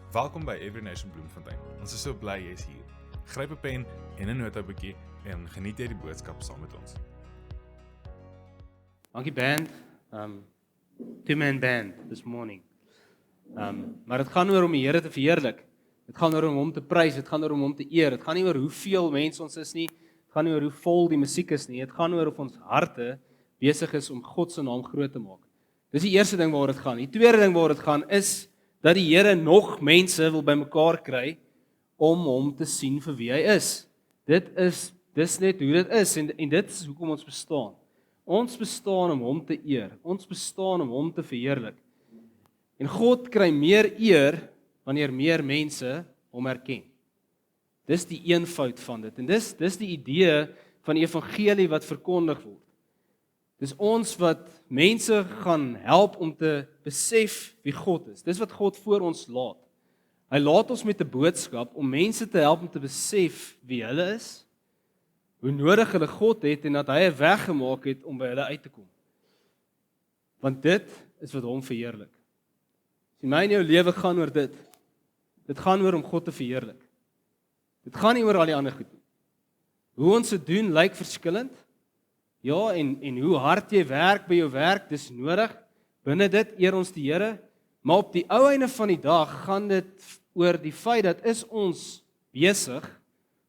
Welkom by Every Nation Bloemfontein. Ons is so bly jy is hier. Gryp 'n pen en 'n notaboekie en geniet jy die boodskap saam met ons. Dankie band, two-man band this morning. Maar dit gaan oor om die Here te verheerlik. Dit gaan oor om hom te prys, dit gaan oor om hom te eer. Dit gaan nie oor hoeveel mense ons is nie, dit gaan nie oor hoe vol die musiek is nie. Dit gaan oor of ons harte besig is om God se naam groot te maak. Dis die eerste ding waaroor dit gaan. Die tweede ding waaroor dit gaan is dat die Here nog mense wil bymekaar kry om hom te sien vir wie hy is. Dis net hoe dit is en dit is hoekom ons bestaan. Ons bestaan om hom te eer. Ons bestaan om hom te verheerlik. En God kry meer eer wanneer meer mense hom erken. Dis die eenvoud van dit. En dis die idee van die evangelie wat verkondig word. Dis ons wat mense gaan help om te besef wie God is. Dis wat God voor ons laat. Hy laat ons met 'n boodskap om mense te help om te besef wie hulle is, hoe nodig hulle God het en dat hy 'n weg gemaak het om by hulle uit te kom. Want dit is wat hom verheerlik. Sien, my en jou lewe gaan oor dit. Dit gaan oor om God te verheerlik. Dit gaan nie oor al die ander goed nie. Hoe ons dit doen lyk verskillend. Ja, en hoe hard jy werk by jou werk, dis nodig. Binne dit eer ons die Here, maar op die ou einde van die dag gaan dit oor die feit dat is ons besig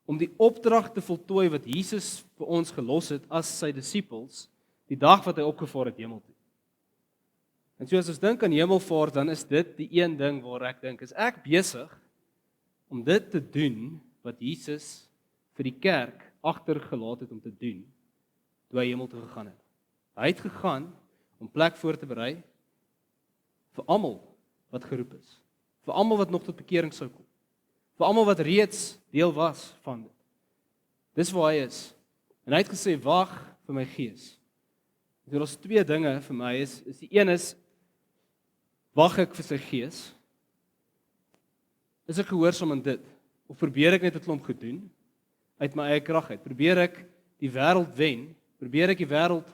om die opdrag te voltooi wat Jesus vir ons gelos het as sy disippels, die dag wat hy opgevaar het hemel toe. En so as ons dink aan hemelvaart, dan is dit die een ding waar ek dink, is ek besig om dit te doen wat Jesus vir die kerk agtergelaat het om te doen, toe hy hemel toe gegaan het. Hy het gegaan om plek voor te berei vir almal wat geroep is, vir almal wat nog tot bekering sou kom, vir almal wat reeds deel was van dit. Dis waar hy is. En hy het gesê, wag vir my gees. So daar's twee dinge vir my, is die een is, wag ek vir sy gees? Is ek gehoorsaam aan dit? Of probeer ek net 'n klomp goed doen, uit my eie krag uit? Probeer ek die wêreld wen? Probeer ek die wêreld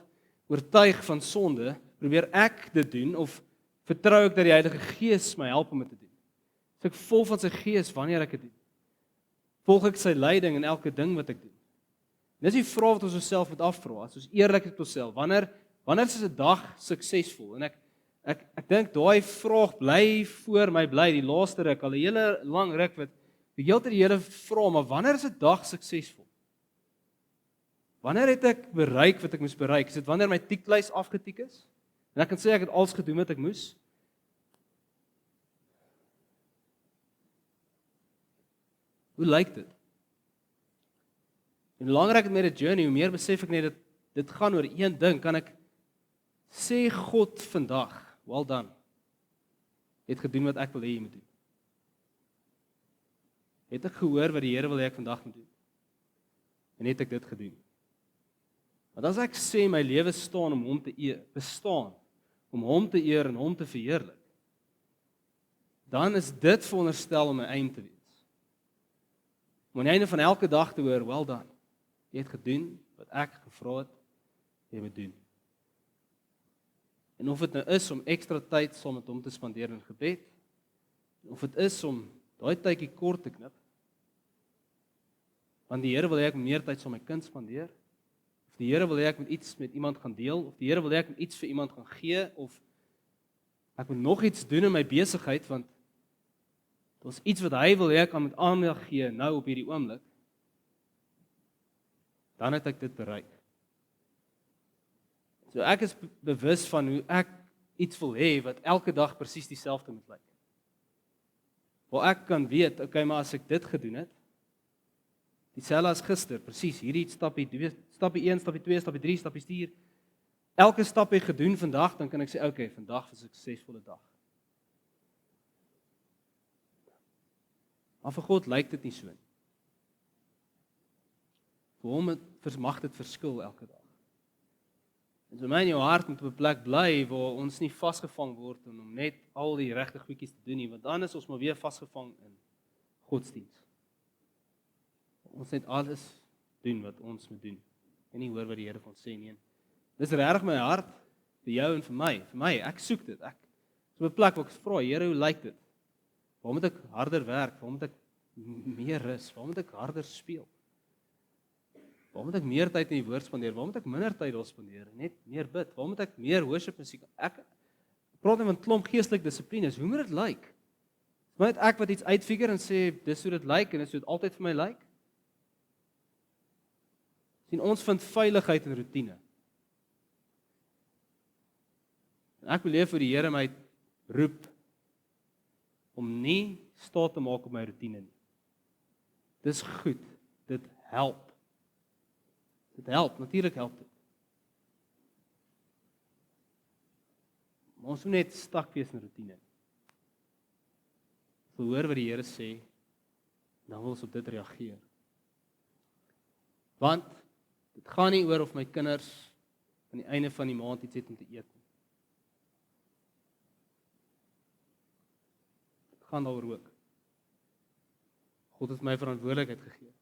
oortuig van sonde? Probeer ek dit doen? Of vertrou ek dat die Heilige Gees my help om dit te doen? Is ek vol van sy Gees wanneer ek dit doen? Volg ek sy leiding in elke ding wat ek doen? Dis die vraag wat ons osself moet afvra, as ons eerlik is met onsself. Wanneer is 'n dag suksesvol? En ek dink daai vraag bly voor my bly die laaste ruk, al 'n hele lang ruk wat die hele tyd die Here vra, maar wanneer is 'n dag suksesvol? Wanneer het ek bereik wat ek moes bereik? Is dit wanneer my tieklys afgetik is? En ek kan sê ek het alles gedoen wat ek moes? Hoe lyk dit? En hoe langer ek met die journey, hoe meer besef ek net dat dit gaan oor een ding. Kan ek sê God vandag, well done. Jy het gedoen wat ek wil hê jy moet doen. Het ek gehoor wat die Here wil hê ek vandag moet doen? En het ek dit gedoen? Want as ek sê my lewe staan om hom te eer, bestaan om hom te eer en hom te verheerlik, dan is dit veronderstel om my einde te wees. Om aan die einde van elke dag te hoor, well done. Jy het gedoen wat ek gevra het jy moet doen. En of dit nou is om ekstra tyd saam met hom te spandeer in gebed, of dit is om daai tydjie kort te knip, want die Here wil hê ek meer tyd saam met my kind spandeer, of die Here wil hê ek moet iets met iemand gaan deel, of die Here wil hê ek moet iets vir iemand gaan gee, of ek moet nog iets doen in my besigheid, want daar's iets wat hy wil hê ek moet aandag gee nou op hierdie oomblik, dan het ek dit bereik. So ek is bewus van hoe ek iets wil hê wat elke dag presies dieselfde moet lyk. Waar ek kan weet, okay, maar as ek dit gedoen het, dieselfde as gister, presies, hierdie stappie 1, stappie 2, stappie 3, stappie 4, elke stappie gedoen vandag, dan kan ek sê, okay, vandag was 'n suksesvolle dag. Maar vir God lyk dit nie so nie. Vir hom mag dit verskil elke dag. En so my in jou hart moet op 'n plek bly waar ons nie vasgevang word om net al die regte goedjies te doen nie, want dan is ons maar weer vasgevang in godsdiens. Ons net alles doen wat ons moet doen en nie hoor wat die Here vir ons sê nie. Dis regtig my hart vir jou en vir my. Vir my, ek soek dit. Ek is op 'n plek waar ek vra, Here, hoe lyk dit? Waar moet ek harder werk? Waar moet ek meer rus? Waar moet ek harder speel? Waar moet ek meer tyd in die woord spandeer? Waar moet ek minder tyd daar spandeer? Net meer bid. Waar moet ek meer worship musiek? Ek praat net van klomp geestelike dissiplines. Hoe moet dit lyk? Maar net ek wat iets uitfigure en sê dis hoe dit lyk en dis hoe dit altyd vir my lyk. Sien, ons vind veiligheid in roetine. En ek wil leef vir die Here my roep om nie staat te maak op my roetine nie. Dis goed. Dit help. Dit help, natuurlik help dit. Maar ons moet net stak wees in roetine. As ons hoor wat die Here sê, dan wil ons op dit reageer. Want dit gaan nie oor of my kinders aan die einde van die maand iets het om te eet nie. Dit gaan daaroor ook. God het my verantwoordelikheid gegee.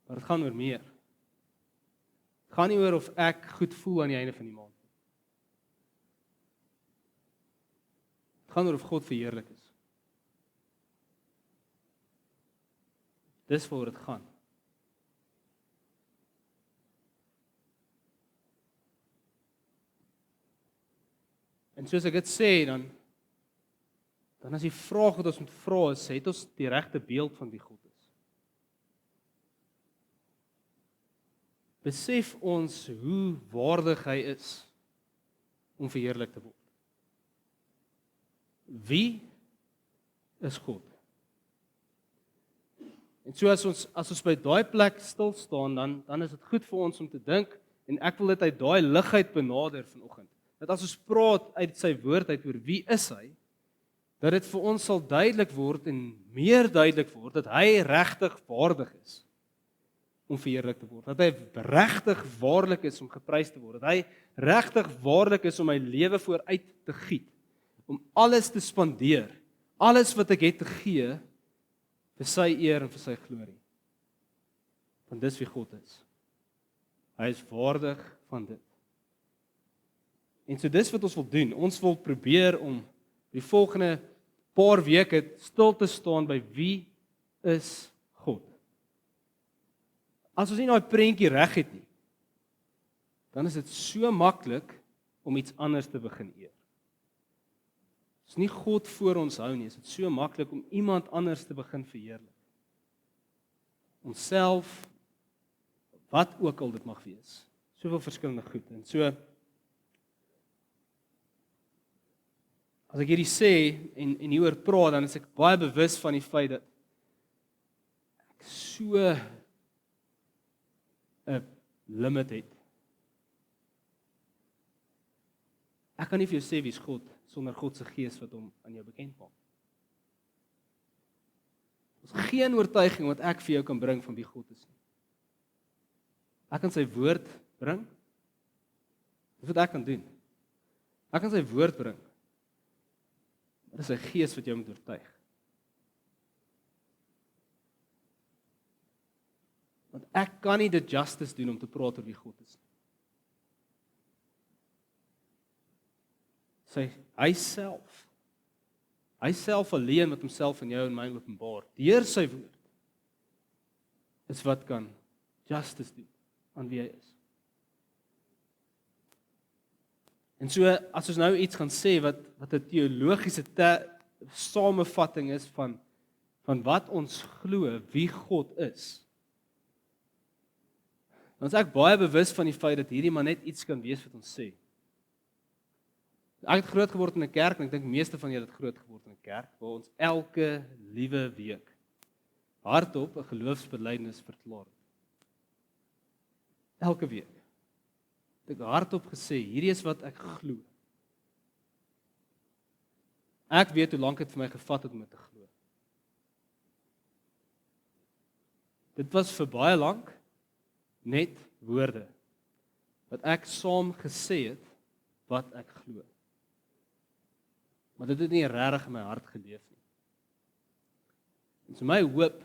Maar dit gaan oor meer. Het gaan nie oor of ek goed voel aan die einde van die maand. Het gaan oor of God verheerlik is. Dis waaroor dit gaan. En soos ek dit sê, dan is die vraag wat ons moet vra is, het ons die regte beeld van wie God is? Besef ons hoe waardig hy is om verheerlik te word? Wie is God? En so as ons by daai plek stil staan, dan is dit goed vir ons om te dink, en ek wil dit uit daai lig uit benader vanoggend. Dat as ons praat uit sy woord uit oor wie is hy, dat dit vir ons sal duidelik word en meer duidelik word dat hy regtig waardig is om verheerlik te word. Dat hy regtig waarlik is om geprys te word. Dat hy regtig waarlik is om my lewe vooruit te giet. Om alles te spandeer. Alles wat ek het te gee vir sy eer en vir sy glorie. Want dis wie God is. Hy is waardig van dit. En so dis wat ons wil doen. Ons wil probeer om die volgende paar weke stil te staan by wie is God. As ons nie daai prentjie reg het nie, dan is dit so maklik om iets anders te begin eer. As nie God voor ons hou nie, is dit so maklik om iemand anders te begin verheerlik. Onsself, wat ook al dit mag wees. Soveel verskillende goed. En so as ek hierdie sê en hieroor praat, dan is ek baie bewus van die feit dat ek so 'n limit het. Ek kan nie vir jou sê wie is God sonder God se gees wat hom aan jou bekend maak. Ons geen oortuiging wat ek vir jou kan bring van wie God is nie. Ek kan sy woord bring. Dis wat ek kan doen. Ek kan sy woord bring. Dit is sy gees wat jou moet oortuig. Want ek kan nie dit justice doen om te praat oor wie God is. Hy self alleen met homself en jou en my openbaar, deur sy woord, is wat kan justice doen aan wie hy is. En so, as ons nou iets gaan sê wat 'n teologiese samevatting is van wat ons glo, wie God is, dan is ek baie bewus van die feit dat hierdie maar net iets kan wees wat ons sê. Ek het groot geword in 'n kerk, en ek dink meeste van julle het groot geword in 'n kerk, waar ons elke liewe week hardop 'n geloofsbelijdenis verklaar. Elke week. Ek het hardop gesê, hierdie is wat ek glo. Ek weet hoe lank dit vir my gevat het om dit te glo. Dit was vir baie lank net woorde wat ek saam gesê het wat ek glo. Maar dit het nie regtig in my hart geleef nie. En so my hoop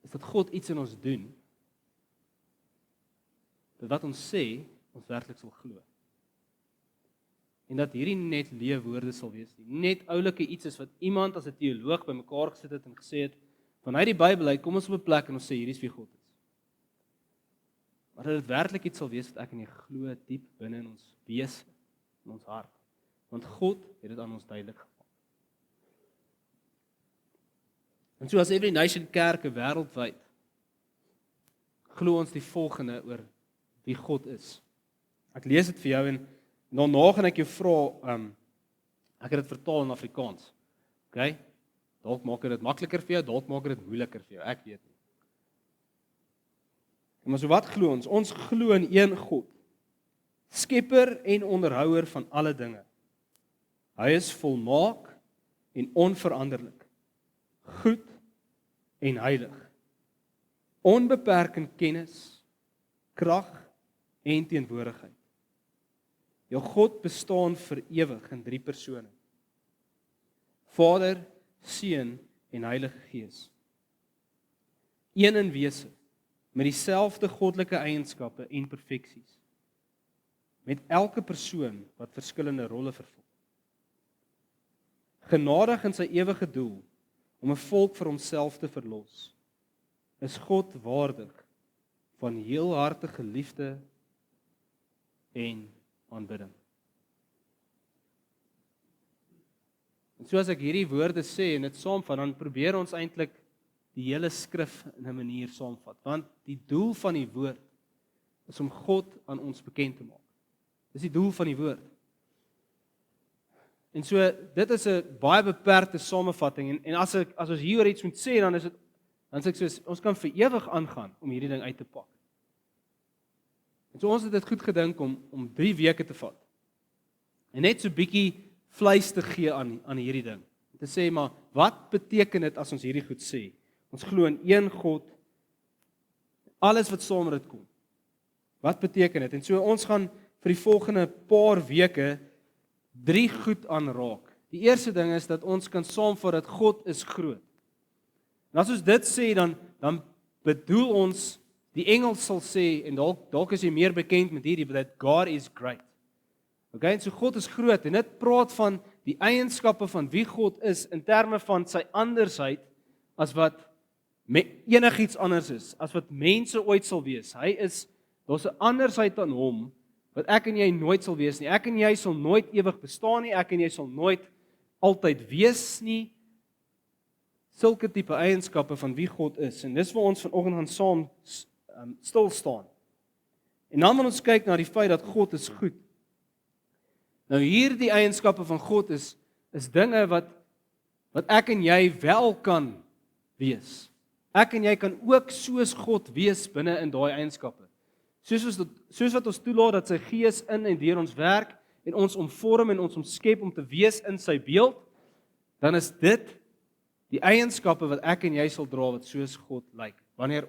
is dat God iets in ons doen, dat wat ons sê, ons werklik sal glo. en dat hierdie nie net leefwoorde sal wees nie. Nie net oulike iets is wat iemand as 'n teoloog bymekaar gesit het en gesê het, vanuit die Bybel uit, kom ons op 'n plek en ons sê hierdie is wie God is. Maar dat dit werklik iets sal wees wat ek en jy glo diep binne in ons wese, in ons hart. Want God het dit aan ons duidelik gemaak. En so as Every Nation kerke wêreldwyd, glo ons die volgende oor wie God is. Ek lees dit vir jou en daarna gaan ek jou vra, ek het dit vertaal in Afrikaans. OK? Dalk maak dit makliker vir jou, dalk maak dit moeiliker vir jou, ek weet nie. Maar so wat glo ons? Ons glo in een God, skepper en onderhouer van alle dinge. Hy is volmaak en onveranderlik, goed en heilig, onbeperk in kennis, krag en teenwoordigheid. Jou God bestaan vir ewig in 3 persone. Vader, Seun en Heilige Gees. Een in wese, met dieselfde goddelike eienskappe en perfeksies. Met elke persoon wat verskillende rolle vervul. Genadig in sy ewige doel om 'n volk vir homself te verlos, is God waardig van heelhartige liefde en aanbidding. En so as ek hierdie woorde sê en dit saamvat, dan probeer ons eintlik die hele skrif in 'n manier saamvat, want die doel van die woord is om God aan ons bekend te maak. Dis die doel van die woord. En so, dit is 'n baie beperkte samevatting, en as ons hieroor iets moet sê, dan sê ek soos, ons kan vir ewig aangaan om hierdie ding uit te pak. En so ons het dit goed gedink om 3 weke te vat, en net so bietjie vleis te gee aan hierdie ding. Te sê, maar wat beteken dit as ons hierdie goed sê? Ons glo in een God, alles wat saam met dit kom. Wat beteken dit? En so ons gaan vir die volgende paar weke 3 goed aanraak. Die eerste ding is dat ons kan saamvat dat God is groot. En as ons dit sê, dan bedoel ons, die Engels sal sê, en dalk is jy meer bekend met hierdie, that God is great. Okay, en so God is groot, en dit praat van die eienskappe van wie God is, in terme van sy andersheid, as wat enigiets anders is, as wat mense ooit sal wees. Daar's 'n andersheid aan hom, wat ek en jy nooit sal wees nie. Ek en jy sal nooit ewig bestaan nie, ek en jy sal nooit altyd wees nie. Sulke tipe eienskappe van wie God is, en dis waar ons vanoggend gaan saam stil staan. En dan moet ons kyk na die feit dat God is goed. Nou hierdie eienskappe van God is dinge wat ek en jy wel kan wees. Ek en jy kan ook soos God wees binne in daai eienskappe. Soos wat ons toelaat dat sy Gees in en deur ons werk en ons omvorm en ons omskep om te wees in sy beeld, dan is dit die eienskappe wat ek en jy sal dra wat soos God lyk. Wanneer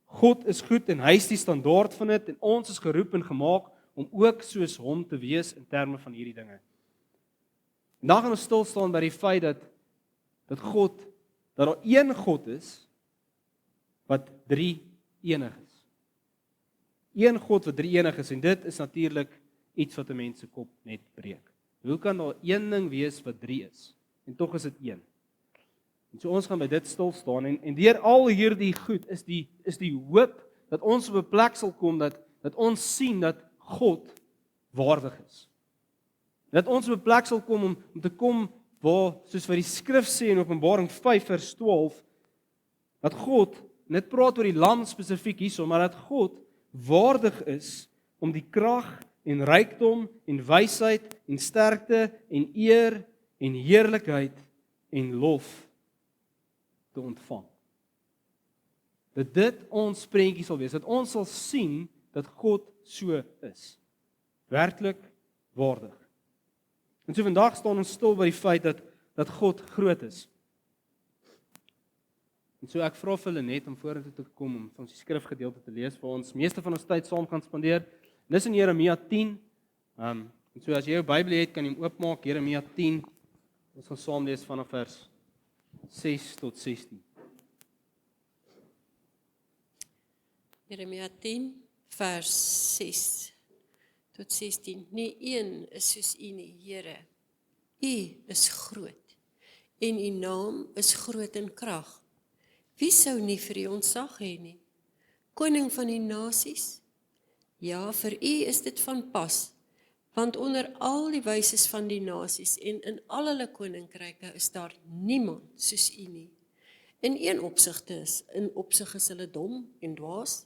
God is goed en hy is die standaard van dit, en ons is geroep en gemaak om ook soos hom te wees in terme van hierdie dinge. En dan gaan ons stil staan by die feit dat daar een God is wat 3 enig is. Een God wat 3 enig is, en dit is natuurlik iets wat 'n mens se kop net breek. Hoe kan daar een ding wees wat 3 is, en tog is dit 1? En so ons gaan by dit stil staan, en deur al hierdie goed is die hoop dat ons op 'n plek sal kom dat ons sien dat God waardig is. Dat ons op 'n plek sal kom om te kom waar, soos wat die skrif sê in Openbaring 5 vers 12, dat God, en dit praat oor die lam spesifiek hierso, maar dat God waardig is om die krag en rykdom en wysheid en sterkte en eer en heerlikheid en lof te ontvang. Dat dit ons prentjie sal wees, dat ons sal sien dat God so is. Werklik waardig. En so vandag staan ons stil by die feit dat God groot is. En so ek vra vir hulle net om vorentoe te kom om ons die skrifgedeelte te lees vir ons. Meeste van ons tyd saam gaan spandeer. Dis in Jeremia 10. En so as jy jou Bybel het, kan jy hom oopmaak, Jeremia 10. Ons gaan saam lees vanaf vers 6 tot 16. Jeremia 10 vers 6 tot 16. Nie een is soos U nie, Here. U is groot en U naam is groot in krag. Wie sou nie vir U ontzag hê nie? Koning van die nasies? Ja, vir U is dit van pas, want onder al die wyses van die nasies en in al hulle koninkryke is daar niemand soos U nie. In een opsig is hulle dom en dwaas.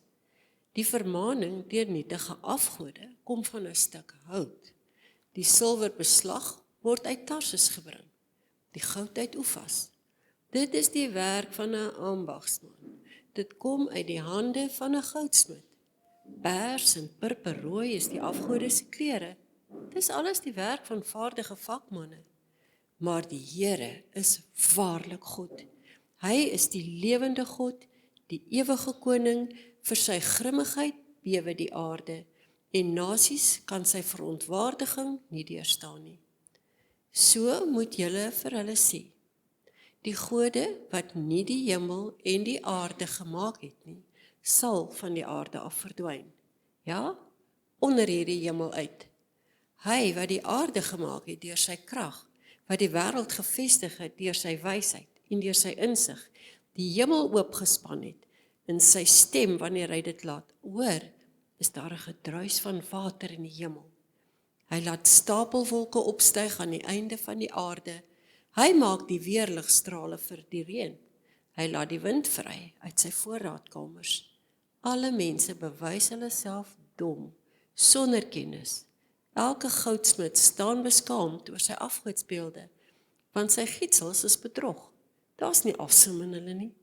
Die vermaning deur nietige afgode kom van 'n stuk hout. Die silwerbeslag word uit Tarsus gebring, die goud uit Ufas. Dit is die werk van 'n ambagsman. Dit kom uit die hande van 'n goudsmid. Pers en purperrooi is die afgode se klere. Dis alles die werk van vaardige vakmanne. Maar die Here is waarlik God. Hy is die lewende God, die ewige koning. Vir sy grimmigheid bewe die aarde, en nasies kan sy verontwaardiging nie deurstaan nie. So moet julle vir hulle sê, die gode wat nie die hemel en die aarde gemaak het nie, sal van die aarde af verdwyn. Ja, onder hierdie hemel uit. Hy wat die aarde gemaak het deur sy krag, wat die wêreld gevestig het deur sy wysheid en deur sy insig, die hemel oopgespan het, in sy stem wanneer hy dit laat hoor, is daar 'n gedruis van water in die hemel. Hy laat stapelwolke opstyg aan die einde van die aarde. Hy maak die weerligstrale vir die reën. Hy laat die wind vry uit sy voorraadkamers. Alle mense bewys hulle self dom, sonder kennis. Elke goudsmid staan beskaamd oor sy afgodsbeelde, want sy gietsels is bedrog. Daar's nie afsom in hulle nie.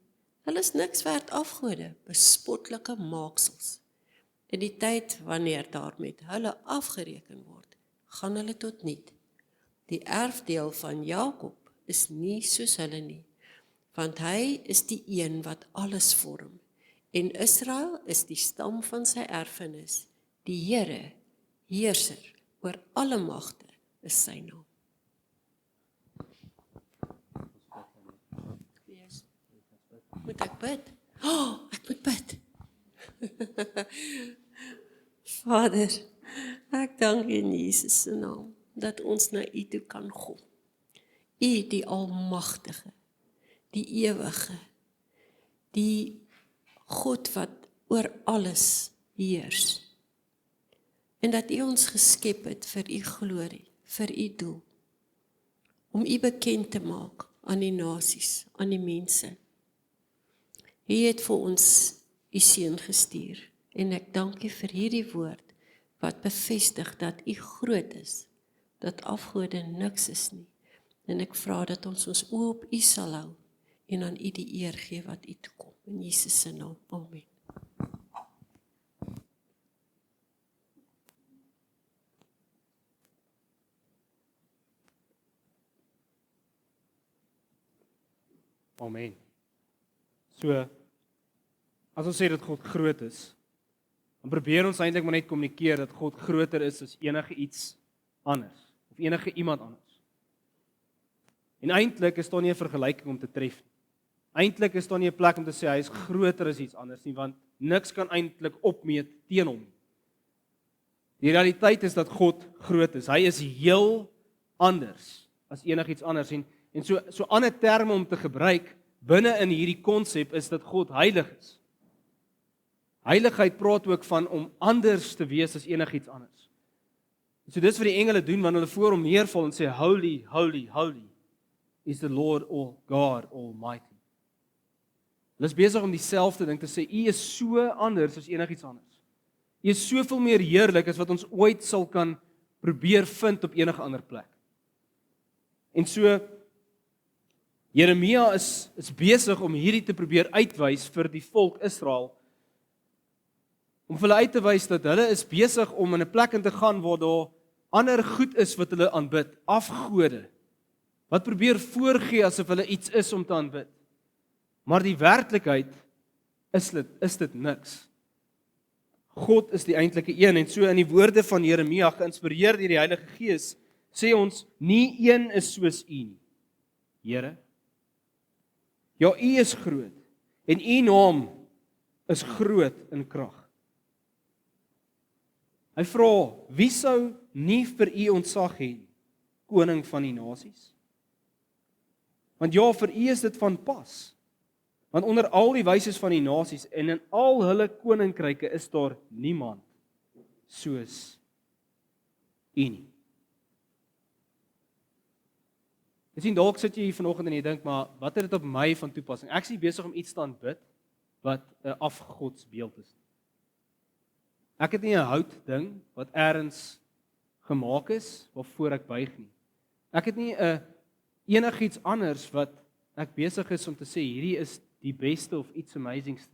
Hulle is niks werd afgode, bespotlike maaksels. In die tyd wanneer daar met hulle afgereken word, gaan hulle tot niet. Die erfdeel van Jakob is nie soos hulle nie, want hy is die een wat alles vorm, en Israel is die stam van sy erfenis. Die Here, heerser oor alle magte, is sy naam. Moet ek bid? Ek moet bid. Vader, ek dank U in Jesus se naam, dat ons na U toe kan kom. U die almagtige, die ewige, die God wat oor alles heers. En dat U ons geskep het vir U glorie, vir U doel, om U bekend te maak aan die nasies, aan die mense. U het vir ons U seun gestuur, en ek dank U vir hierdie woord, wat bevestig dat U groot is, dat afgode niks is nie, en ek vra dat ons oë op U sal hou, en aan U die eer gee wat U toe kom, in Jesus se naam, amen. Amen. So, as ons sê dat God groot is, dan probeer ons eintlik maar net kommunikeer dat God groter is as enige iets anders, of enige iemand anders. En eintlik is daar nie 'n vergelyking om te tref nie. Eintlik is daar nie 'n plek om te sê hy is groter as iets anders nie, want niks kan eintlik opmeet teen hom. Die realiteit is dat God groot is. Hy is heel anders as enigiets anders. En so ander terme om te gebruik binne in hierdie konsep is dat God heilig is. Heiligheid praat ook van om anders te wees as enigiets anders. So dis wat die engele doen wanneer hulle voor hom neerval en sê holy, holy, holy is the Lord God Almighty. Hulle is besig om dieselfde ding te sê, U is so anders as enigiets anders. U is soveel meer heerlik as wat ons ooit sal kan probeer vind op enige ander plek. En so Jeremia is besig om hierdie te probeer uitwys vir die volk Israel, om vir hulle uit te wys dat hulle is besig om in 'n plek in te gaan waar daar ander goed is wat hulle aanbid, afgode, wat probeer voorgee asof hulle iets is om te aanbid. Maar die werklikheid is dit niks. God is die eintlike een, en so in die woorde van Jeremia, geïnspireer deur die Heilige Gees, sê ons, nie een is soos U nie, Here. Ja, U is groot, en U naam is groot in krag. Hy vra, wie sou nie vir u ontsag hê nie, koning van die nasies? Want ja, vir u is dit van pas. Want onder al die wyses van die nasies en in al hulle koninkryke is daar niemand soos u nie. Jy sien, dalk sit jy hier vanoggend en jy dink, maar wat het dit op my van toepassing? Ek is nie besig om iets te aanbid wat 'n afgodsbeeld is. Ek het nie 'n hout ding wat eers gemaak is waarvoor ek buig nie. Ek het nie 'n enigiets anders wat ek besig is om te sê hierdie is die beste of iets amazings.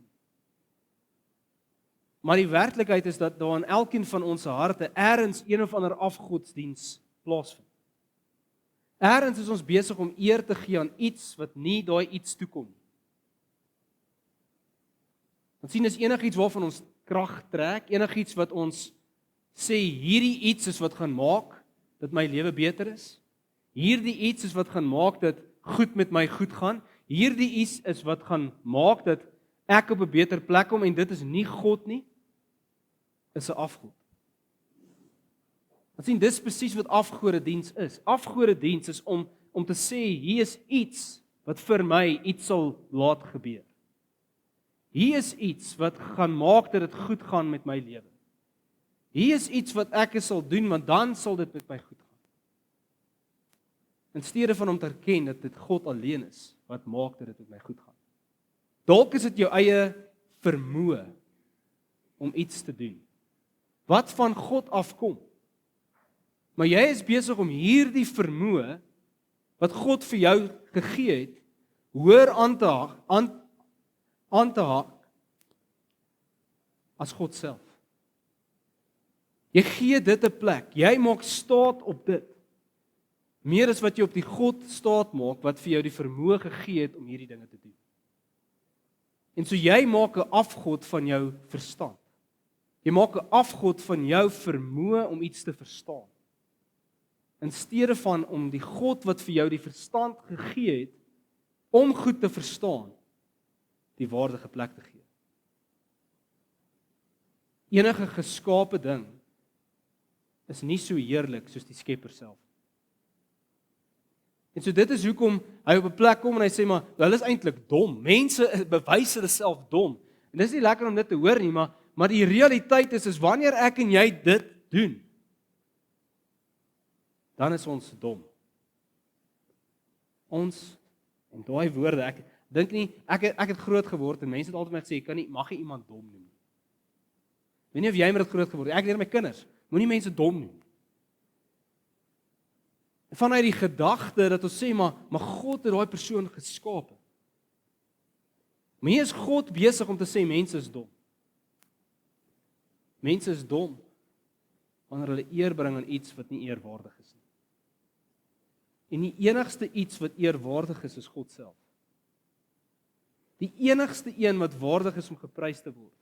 Maar die werklikheid is dat daar in elkeen van ons harte eers een of ander afgodsdiens plaasvind. Eers is ons besig om eer te gee aan iets wat nie daai iets toekom nie. Want sien, is enigiets waarvan ons krag trek, enigiets wat ons sê hierdie iets is wat gaan maak dat my lewe beter is. Hierdie iets is wat gaan maak dat goed met my goed gaan. Hierdie iets is wat gaan maak dat ek op 'n beter plek kom en dit is nie God nie, is 'n afgod. Want sien, dis presies wat afgodediens is. Afgodediens is om te sê hier is iets wat vir my iets sal laat gebeur. Hier is iets wat gaan maak dat dit goed gaan met my lewe. Hier is iets wat ek sal doen want dan sal dit met my goed gaan. In steede van om te erken dat dit God alleen is wat maak dat dit met my goed gaan. Dalk is dit jou eie vermoë om iets te doen wat van God afkom. Maar jy is besig om hierdie vermoë wat God vir jou gegee het, hoër aan te haak as God self. Jy gee dit 'n plek. Jy maak staat op dit. Meer as wat jy op die God staat maak wat vir jou die vermoë gegee het om hierdie dinge te doen. En so jy maak 'n afgod van jou verstand. Jy maak 'n afgod van jou vermoë om iets te verstaan. In steede van om die God wat vir jou die verstand gegee het om goed te verstaan, die waardige plek te gee. Enige geskape ding is nie so heerlik soos die Skepper self. En so dit is hoekom hy op 'n plek kom en hy sê maar hulle is eintlik dom. Mense bewys hulle self dom. En dis nie lekker om dit te hoor nie, maar die realiteit is wanneer ek en jy dit doen, dan is ons dom. Ons, en daai woorde, ek dink nie, ek het groot geword en mense het altyd met sê, mag jy iemand dom noem? Weet nie of jy met dit groot geword het, ek leer my kinders, moenie mense dom noem. Vanuit die gedagte dat ons sê, maar God het daai persoon geskape. Maar hier is God besig om te sê, mense is dom. Mense is dom, wanneer hulle eer bring aan iets wat nie eerwaardig is nie. En die enigste iets wat eerwaardig is God self. Die enigste een wat waardig is om geprys te word,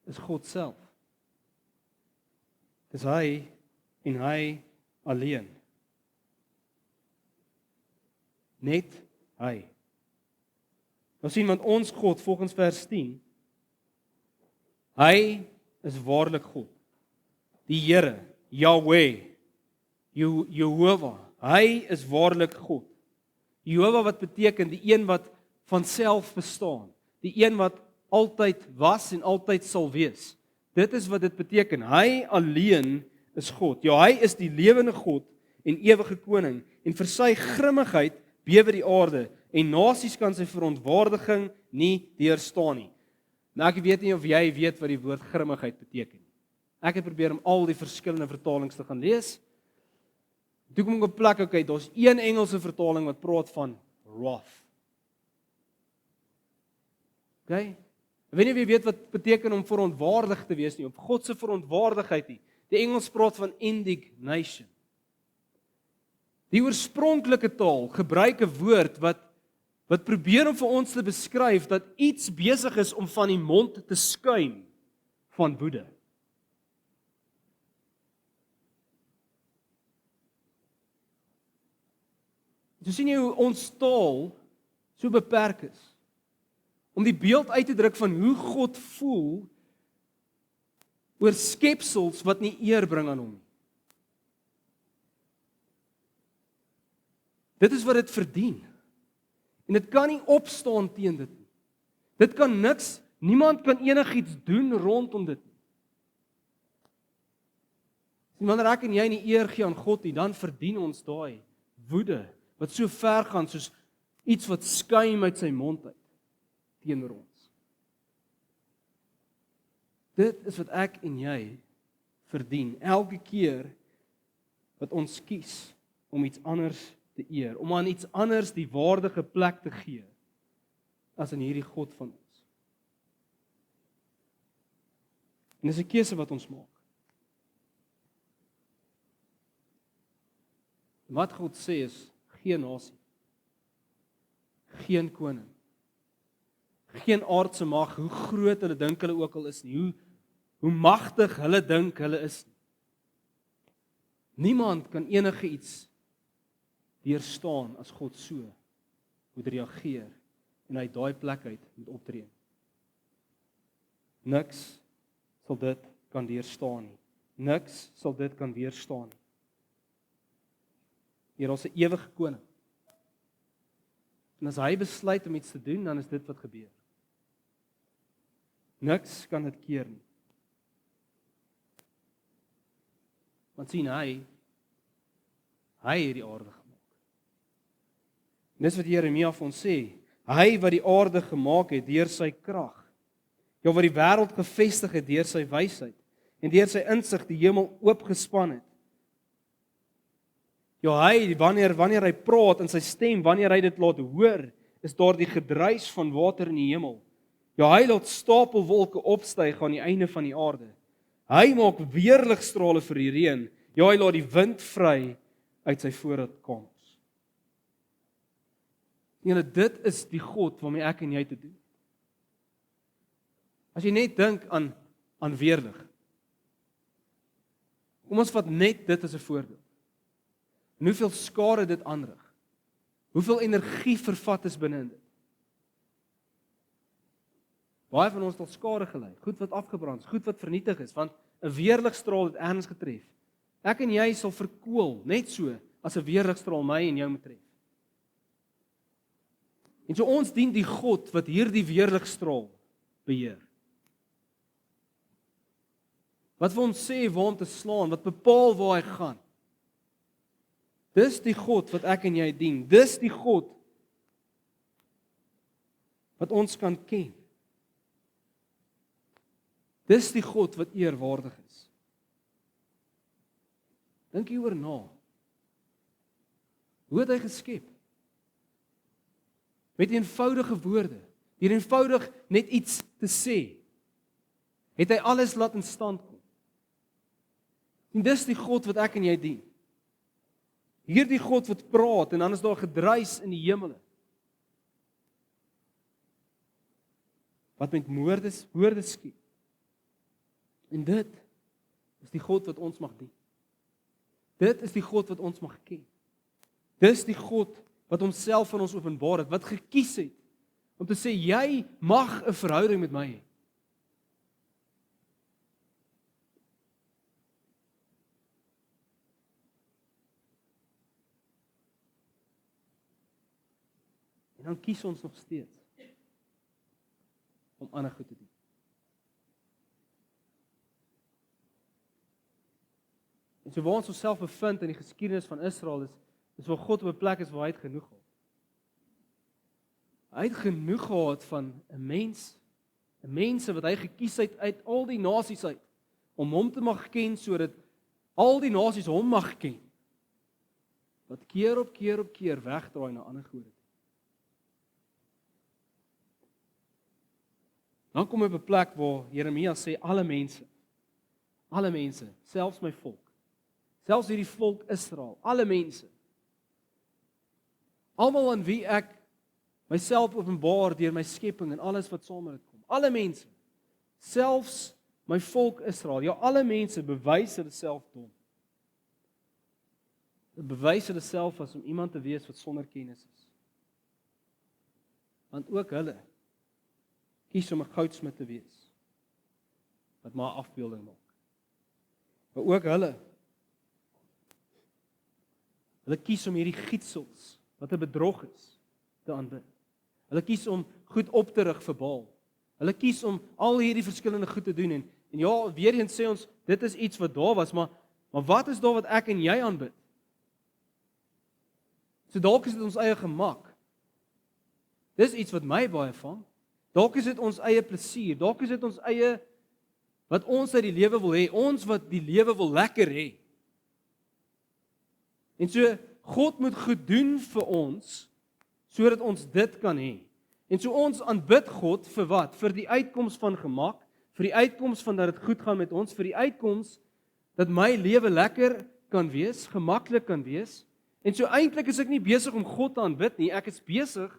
is God self. Dis hy en hy alleen. Net hy. Nou sien, want ons God, volgens vers 10, hy is waarlik God. Die Here, Yahweh, Jehovah, hy is waarlik God. Jehovah wat beteken die een wat van self bestaan, die een wat altyd was en altyd sal wees. Dit is wat dit beteken. Hy alleen is God. Ja, hy is die lewende God en ewige koning en vir sy grimmigheid bewe die aarde en nasies kan sy verontwaardiging nie deurstaan nie. Nou ek weet nie of jy weet wat die woord grimmigheid beteken nie. Ek het probeer om al die verskillende vertalings te gaan lees. Toe kom ek op plek, okay, daar's een Engelse vertaling wat praat van wrath. Okay? Ek weet nie of jy weet wat beteken om verontwaardig te wees nie, of God se verontwaardigheid nie. Die Engels praat van indignation. Die oorspronklike taal gebruik 'n woord wat probeer om vir ons te beskryf dat iets besig is om van die mond te skuim van woede. So sien jy hoe ons taal so beperk is om die beeld uit te druk van hoe God voel oor skepsels wat nie eer bring aan hom nie. Dit is wat dit verdien. En dit kan nie opstaan teen dit nie. Dit kan niks, niemand kan enigiets doen rondom dit nie. En wanneer ek en jy nie eer gee aan God nie, dan verdien ons daai woede, wat so ver gaan soos iets wat skuim uit sy mond uit, teenoor ons. Dit is wat ek en jy verdien, elke keer wat ons kies om iets anders te eer, om aan iets anders die waardige plek te gee, as aan hierdie God van ons. En dis 'n keuse wat ons maak. Wat God sê is, geen nasie, geen koning, geen aardse mag, hoe groot hulle dink hulle ook al is nie, hoe magtig hulle dink hulle is nie. Niemand kan enige iets deurstaan as God so moet reageer en uit daai plek uit moet optree. Niks sal dit kan deurstaan nie. Niks sal dit kan weerstaan nie. Hier is 'n ewige koning. En as hy besluit om iets te doen, dan is dit wat gebeur. Niks kan dit keer nie. Want sien hy het die aarde gemaak. En dis wat Jeremia vir ons sê, hy wat die aarde gemaak het deur sy krag, ja wat die wêreld gevestig het deur sy wysheid, en deur sy insig die hemel oopgespan het. Ja, hy, wanneer hy praat in sy stem, wanneer hy dit laat hoor, is daar die gedruis van water in die hemel. Ja, hy laat stapelwolke opstyg aan die einde van die aarde. Hy maak weerligstrale vir die reën. Ja, hy laat die wind vry uit sy voorraadkamers. Dit is die God waarmee ek en jy te doen. As jy net dink aan weerlig. Kom ons vat net dit as 'n voorbeeld. En hoeveel skade dit aanrig. Hoeveel energie vervat is binne in dit. Baie van ons het al skade gely, goed wat afgebrand is, goed wat vernietig is, want 'n weerligstraal het erns getref. Ek en jy sal verkoel, net so, as 'n weerligstraal my en jou moet tref. En so ons dien die God wat hierdie weerligstraal beheer. Wat vir ons sê waar om te slaan, wat bepaal waar hy gaan. Dis die God wat ek en jy dien. Dis die God wat ons kan ken. Dis die God wat eerwaardig is. Dink hieroor na. Hoe het hy geskep? Met eenvoudige woorde, deur eenvoudig net iets te sê, het hy alles laat in stand kom. En dis die God wat ek en jy dien. Hierdie God wat praat en dan is daar gedruis in die hemele. Wat met woorde skep. En dit is die God wat ons mag dien. Dit is die God wat ons mag ken. Dis die God wat homself aan ons openbaar het, wat gekies het om te sê jy mag 'n verhouding met my hê. En dan kies ons nog steeds om ander goed te doen. En so waar ons onsself bevind in die geskiedenis van Israel is waar God op 'n plek is waar hy het genoeg gehad. Hy het genoeg gehad van 'n mense wat hy gekies het uit al die nasies uit, om hom te mag ken sodat al die nasies hom mag ken. Wat keer op keer wegdraai na ander gode. Dan kom hy op 'n plek waar Jeremia sê alle mense, selfs my volk, selfs hierdie volk Israel, alle mense, almal aan wie ek myself openbaar deur my skepping en alles wat saam met dit kom, alle mense, selfs my volk Israel, ja alle mense bewys hulle self dom. Hulle bewys hulle self as om iemand te wees wat sonder kennis is. Want ook hulle kies om 'n goudsmid te wees, wat maar 'n afbeelding maak. Maar ook hulle. Hulle kies om hierdie gietsels, wat 'n bedrog is, te aanbid. Hulle kies om goed op te rig vir Baal. Hulle kies om al hierdie verskillende goed te doen en ja, weer eens sê ons, dit is iets wat daar was, maar wat is daar wat ek en jy aanbid? So dalk is dit ons eie gemak. Dis iets wat my baie vang. Dalk is dit ons eie plesier, dalk is dit ons eie wat ons uit die lewe wil hê, ons wat die lewe wil lekker hê. En so God moet goed doen vir ons sodat ons dit kan hê. En so ons aanbid God vir wat? Vir die uitkoms van gemak, vir die uitkoms van dat dit goed gaan met ons, vir die uitkoms dat my lewe lekker kan wees, gemaklik kan wees. En so eintlik is ek nie besig om God te aanbid nie, ek is besig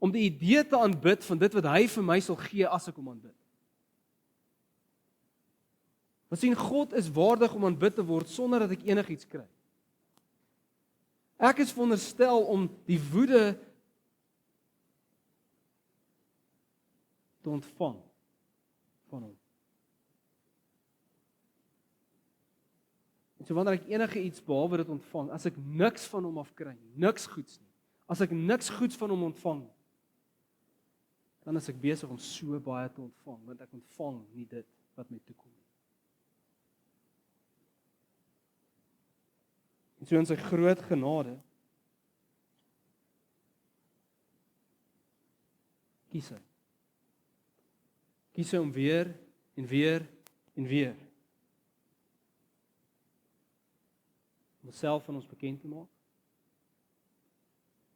om die idee te aanbid van dit wat hy vir my sal gee as ek hom aanbid. Want sien, God is waardig om aanbid te word sonder dat ek enigiets kry. Ek is veronderstel om die woede te ontvang van hom. En so wanneer ek enige iets behalwe dit ontvang, as ek niks van hom af kry, niks goeds nie, as ek niks goeds van hom ontvang, dan is ek besig om so baie te ontvang, want ek ontvang nie dit wat my toekom nie. En so in sy groot genade kies hy. Kies hy om weer en weer en weer om homself aan ons bekend te maak.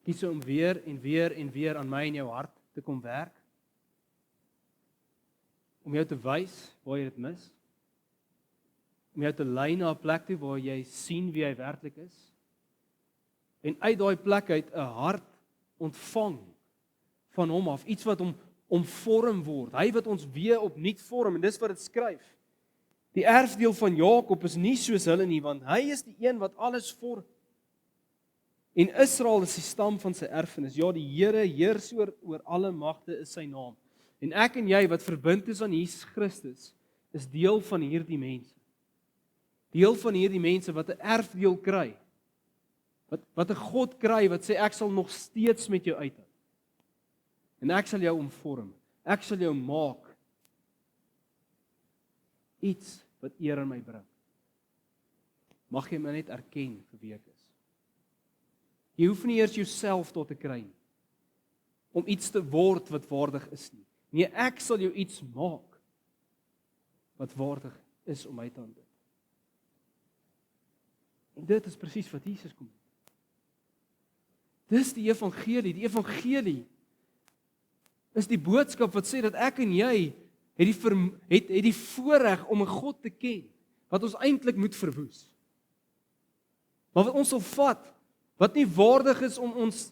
Kies hy om weer en weer en weer aan my en jou hart te kom werk. Om jou te wys waar jy dit mis. Om jou te lei na 'n plek toe waar jy sien wie hy werklik is. En uit daai plek uit 'n hart ontvang van hom af, iets wat hom omvorm word. Hy wat ons weer opnuut vorm en dis wat dit skryf. Die erfdeel van Jakob is nie soos hulle nie, want hy is die een wat alles vorm. En Israel is die stam van sy erfenis. Ja, die Here heers oor alle magte is sy naam. En ek en jy wat verbind is aan Jesus Christus, is deel van hierdie mense. Deel van hierdie mense wat 'n erfdeel kry. Wat 'n God kry wat sê ek sal nog steeds met jou uithou. En ek sal jou omvorm. Ek sal jou maak iets wat eer aan my bring. Mag jy my net erken vir wie ek is. Jy hoef nie eers jouself tot te kry nie, om iets te word wat waardig is nie. Nee, ek sal jou iets maak wat waardig is om my te aanbid. En dit is presies wat Jesus kom doen. Dis die evangelie. Die evangelie is die boodskap wat sê dat ek en jy het die voorreg om 'n God te ken wat ons eintlik moet verwoes. Maar wat ons sal vat, wat nie waardig is om ons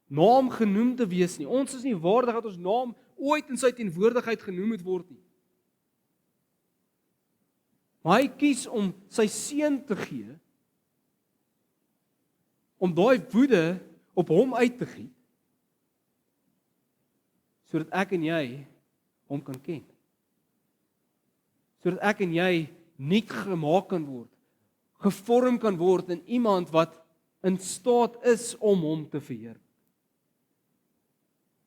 naam genoem te wees nie. Ons is nie waardig dat ons naam ooit in sy teenwoordigheid genoem moet word nie. Maar hy kies om sy seun te gee, om daai woede op hom uit te giet, sodat ek en jy hom kan ken. Sodat ek en jy nuut gemaak kan word, gevorm kan word in iemand wat in staat is om hom te verheer.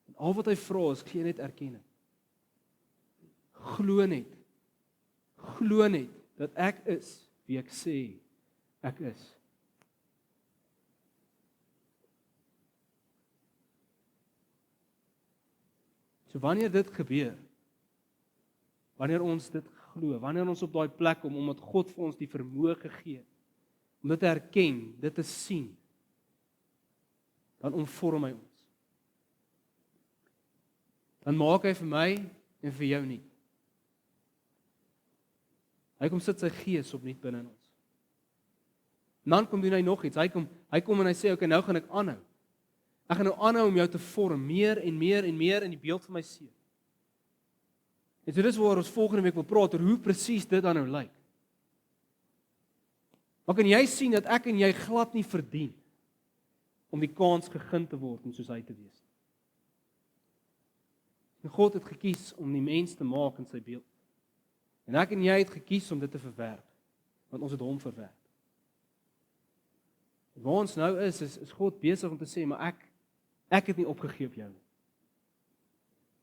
En al wat hy vra is, gee net erkenning. Glo net dat ek is wie ek sê ek is. So wanneer dit gebeur, wanneer ons dit glo, wanneer ons op daai plek kom, omdat God vir ons die vermoë gegee het, om dit te erken, dit te sien, dan omvorm hy ons. Dan maak hy vir my en vir jou nie. Hy kom sit sy gees op nuut binne in ons. En dan kom doen hy nog iets. Hy kom en hy sê, okay, nou gaan ek aanhou. Ek gaan nou aanhou om jou te vorm, meer en meer en meer in die beeld van my seun. En so dis waar ons volgende week wil praat oor hoe presies dit dan nou lyk. Maar kan jy sien dat ek en jy glad nie verdien om die kans gegee te word om soos hy te wees? En God het gekies om die mens te maak in sy beeld. En ek en jy het gekies om dit te verwerp. want ons het hom verwerp. Waar ons nou is God besig om te sê, maar ek het nie opgegee op jou nie.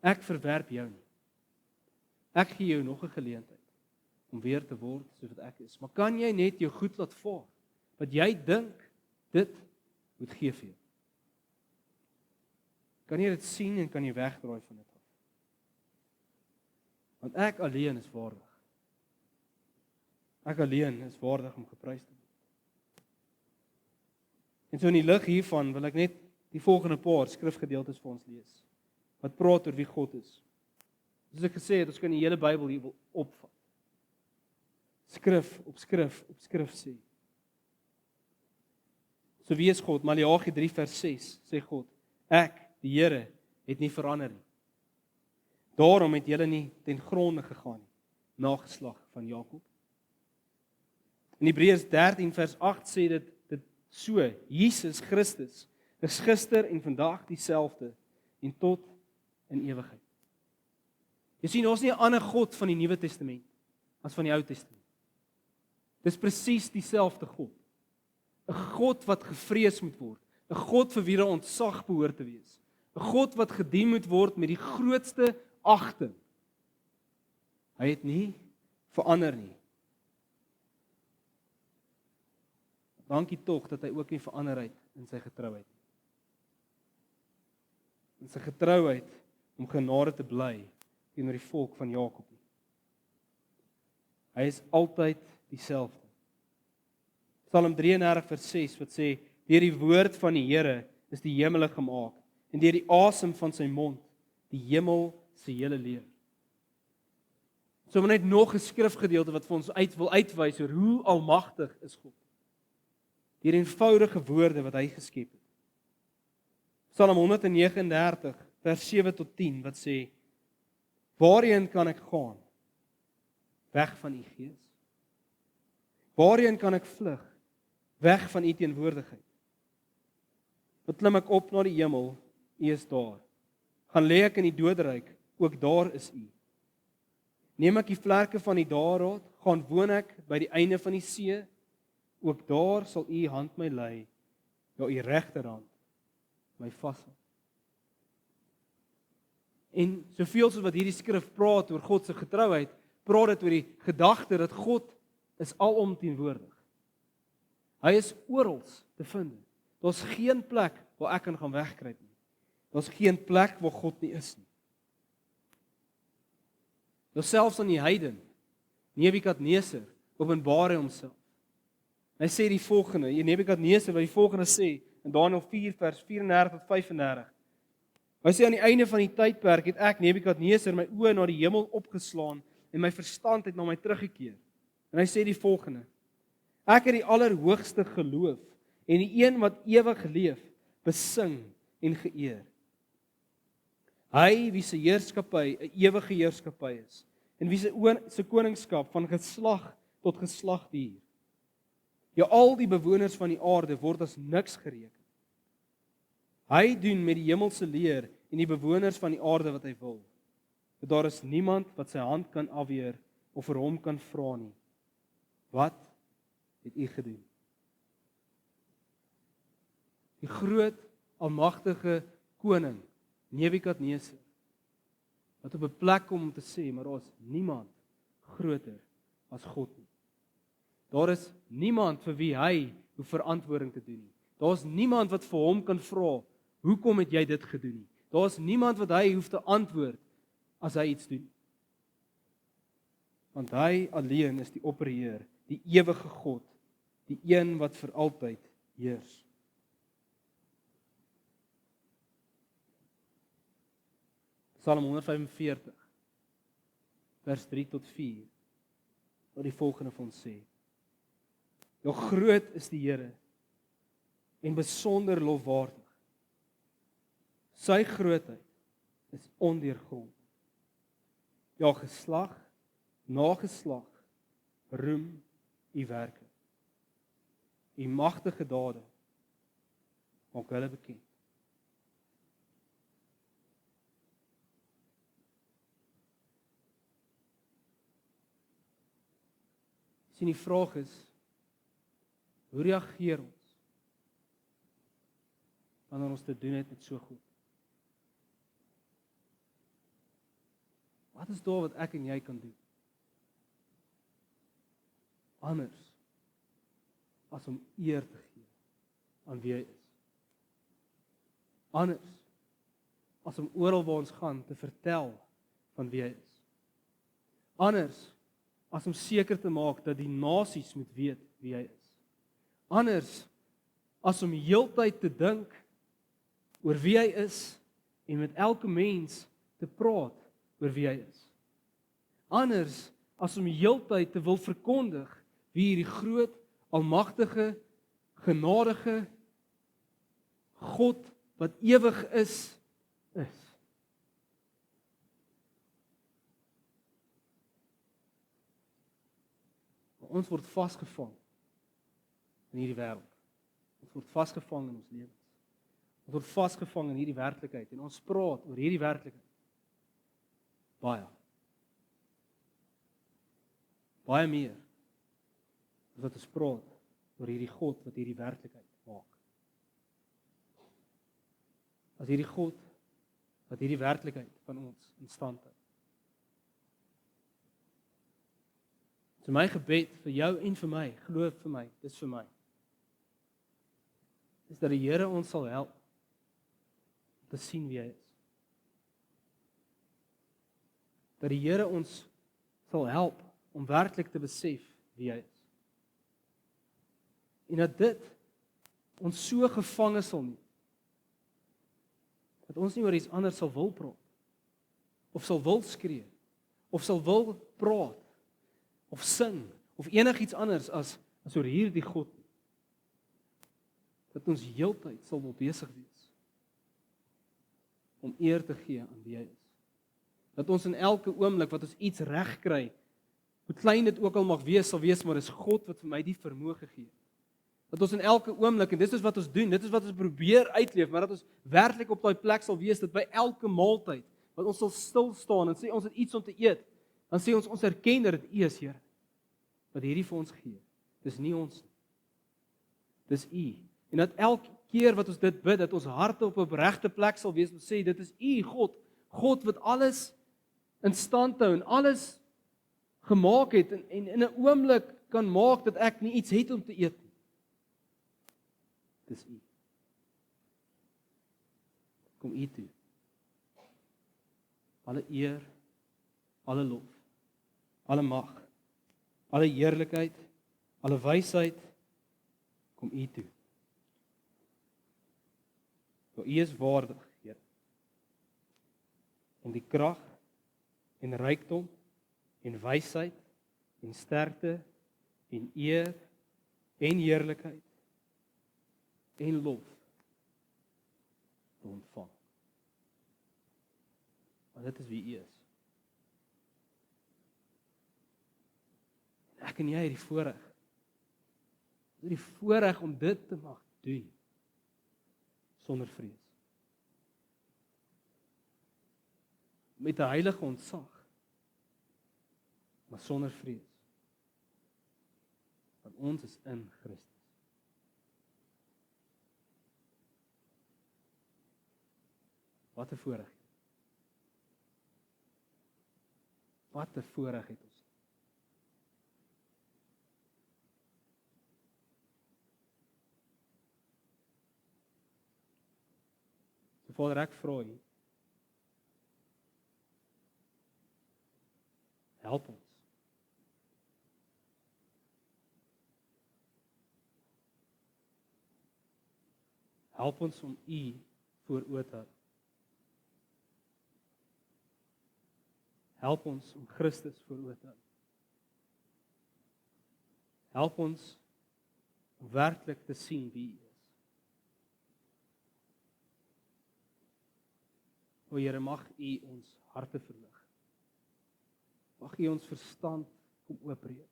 Ek verwerp jou nie. Ek gee jou nog 'n geleentheid om weer te word soos wat ek is. Maar kan jy net jou goed laat vaar? Wat jy dink, dit moet gee vir jou. Kan jy dit sien en kan jy wegdraai van dit af? Want ek alleen is waardig. Ek alleen is waardig om geprys te word. En so in die lig hiervan wil ek net die volgende paar skrifgedeeltes vir ons lees, wat praat oor wie God is. Soos ek gesê het, ons kan die hele Bybel hier wil opvat. Skrif op skrif op skrif sê. So wie is God? Maleagi 3 vers 6 sê God, ek, die Here, het nie verander nie. Daarom het julle nie ten gronde gegaan nie, nageslag van Jakob. In Hebreërs 13 vers 8 sê dit so, Jesus Christus is gister en vandag dieselfde en tot in ewigheid. Jy sien, ons nie 'n ander God van die Nuwe Testament as van die Ou Testament. Dis presies dieselfde God. 'n God wat gevrees moet word, 'n God vir wie daar ontzag behoort te wees, 'n God wat gedien moet word met die grootste agting. Hy het nie verander nie. Dankie tog dat hy ook nie verander het in sy getrouheid nie. In sy getrouheid om genade te bly teenoor die volk van Jakob nie. Hy is altyd dieselfde. Psalm 33 vers 6 wat sê, deur die woord van die Here is die hemele gemaak en deur die asem van sy mond die hemel se hele leer. So net nog 'n skrifgedeelte wat vir ons wil uitwys oor hoe almagtig is God. Die eenvoudige woorde wat hy geskep het. Psalm 139 vers 7 tot 10 wat sê, waarheen kan ek gaan? Weg van u gees. Waarheen kan ek vlug? Weg van u teenwoordigheid. Wat klim ek op na die hemel? U is daar. Gaan lê ek in die doderyk? Ook daar is u. Neem ek die vlerke van die daadraad? Gaan woon ek by die einde van die see? Ook daar sal u hand my lei, ja, u regterhand my vashou. En soveel soos wat hierdie skrif praat oor God se getrouheid, praat dit oor die gedagte dat God is alomteenwoordig. Hy is oral te vind. Daar's geen plek waar ek kan gaan wegkruip nie. Daar's geen plek waar God nie is nie. Selfs aan die heiden, Nebukadneser, openbaar hy homself. Hy sê die volgende, Nebukadneser wat die volgende sê, in Daniël 4 vers 34 tot 35. Hy sê aan die einde van die tydperk het ek, Nebukadneser, my oë na die hemel opgeslaan en my verstand het na my teruggekeer. En hy sê die volgende, ek het die Allerhoogste geloof en die een wat ewig leef, besing en geëer. Hy wie se heerskappy 'n ewige heerskappy is en wie se koningskap van geslag tot geslag duur. Ja, al die bewoners van die aarde word as niks gereken. Hy doen met die hemelse leer en die bewoners van die aarde wat hy wil. Dat daar is niemand wat sy hand kan afweer of vir hom kan vra nie. Wat het u gedoen? Die groot, almagtige koning, Nebukadneser, wat op 'n plek kom om te sê, maar daar is niemand groter as God nie. Daar is niemand vir wie hy hoef verantwoording te doen nie. Daar is niemand wat vir hom kan vra, hoekom het jy dit gedoen nie? Daar is niemand wat hy hoef te antwoord as hy iets doen. Want hy alleen is die opperheer, die ewige God, die een wat vir altyd heers. Psalm 145 vers 3 tot 4 wat die volgende van ons sê. Ja, groot is die Here en besonder lofwaardig. Sy grootheid is ondeurgrond. Ja, geslag na geslag roem u werke. U magtige dade maak hulle bekend. Sien die vraag is, hoe reageer ons wanneer ons te doen het met so goed? Wat is daar wat ek en jy kan doen? Anders as om eer te gee aan wie hy is. Anders as om oral waar ons gaan te vertel van wie hy is. Anders as om seker te maak dat die nasies moet weet wie hy is. Anders as om heeltyd te dink oor wie hy is en met elke mens te praat oor wie hy is. Anders as om heeltyd te wil verkondig wie hierdie groot, almagtige, genadige God wat ewig is. Maar ons word vasgevang in hierdie wêreld. Ons word vasgevang in ons lewens. Ons word vasgevang in hierdie werklikheid en ons praat oor hierdie werklikheid. Baie meer as wat ons praat oor hierdie God wat hierdie werklikheid maak. As hierdie God wat hierdie werklikheid van ons in stand hou. Dis my gebed vir jou en vir my, glo vir my, dis vir my. Dis dat die Here ons sal help om te sien wie hy is. Dat die Here ons sal help om werklik te besef wie hy is. En dat dit ons so gevange sal neem, dat ons nie oor iets anders sal wil praat, of sal wil skree, of sal wil praat, of sing, of enigiets anders as oor hierdie God. Dat ons heeltyd sal wil besig wees om eer te gee aan wie hy is. Dat ons in elke oomblik wat ons iets reg kry, hoe klein dit ook al mag wees, sal wees, maar dis God wat vir my die vermoë gegee het. Dat ons in elke oomblik, en dit is wat ons doen, dit is wat ons probeer uitleef, maar dat ons werklik op daai plek sal wees, dat by elke maaltyd, wat ons sal stil staan en sê ons het iets om te eet, dan sê ons erken dat dit U is, Here, wat hierdie vir ons gee. Dis nie ons nie. Dis U. En dat elke keer wat ons dit bid, dat ons harte op 'n regte plek sal wees om sê dit is U, God wat alles in stand hou en alles gemaak het en in 'n oomblik kan maak dat ek nie iets het om te eet nie. Dis U. Kom U toe. Alle eer, alle lof, alle mag, alle heerlikheid, alle wysheid kom U toe. Want U is waardig, Here. Om die krag en rykdom en wysheid en sterkte en eer en heerlikheid en lof te ontvang. Want dit is wie U is. Ek en jy het die voorreg. Ons het die voorreg om dit te mag doen sonder vrees. Met 'n heilige ontzag, maar sonder vrees. Want ons is in Christus. Wat 'n voorreg. Wat 'n voorreg het ons. Vader, ek vra U, help ons. Help ons om U voor oë te hou. Help ons om Christus voor oë te hou. Help ons om werklik te sien wie U is. O Here, mag U ons harte verlig. Mag U ons verstand kom oopbreek.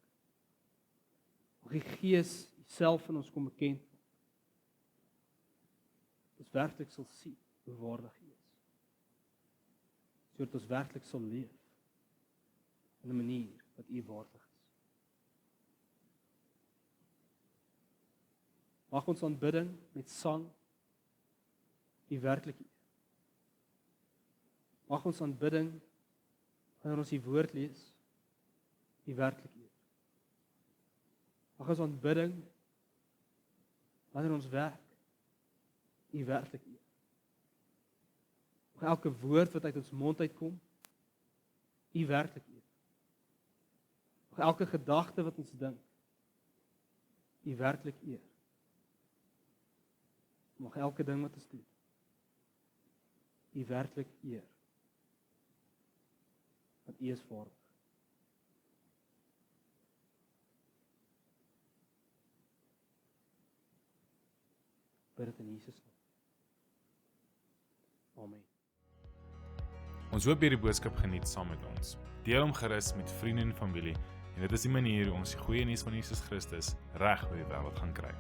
Mag die Gees self in ons kom bekend maak. Ons werklik sal sien hoe waardig U is. Sodat ons werklik sal leef in 'n manier wat U waardig is. Mag ons aanbidding met sang U werklik eer. Mag ons aanbidding wanneer ons die woord lees U werklik eer. Mag ons aanbidding wanneer ons werk U werklik eer. Mag elke woord wat uit ons mond uitkom U werklik eer. Mag elke gedagte wat ons dink U werklik eer. Mag elke ding wat ons doen U werklik eer. Want U is waardig. Bid dit in Jesus naam. Amen. Ons hoop hierdie boodskap geniet saam met ons. Deel hom gerus met vriende en familie en dit is die manier hoe ons die goeie nuus van Jesus Christus reg oor die wêreld gaan kry.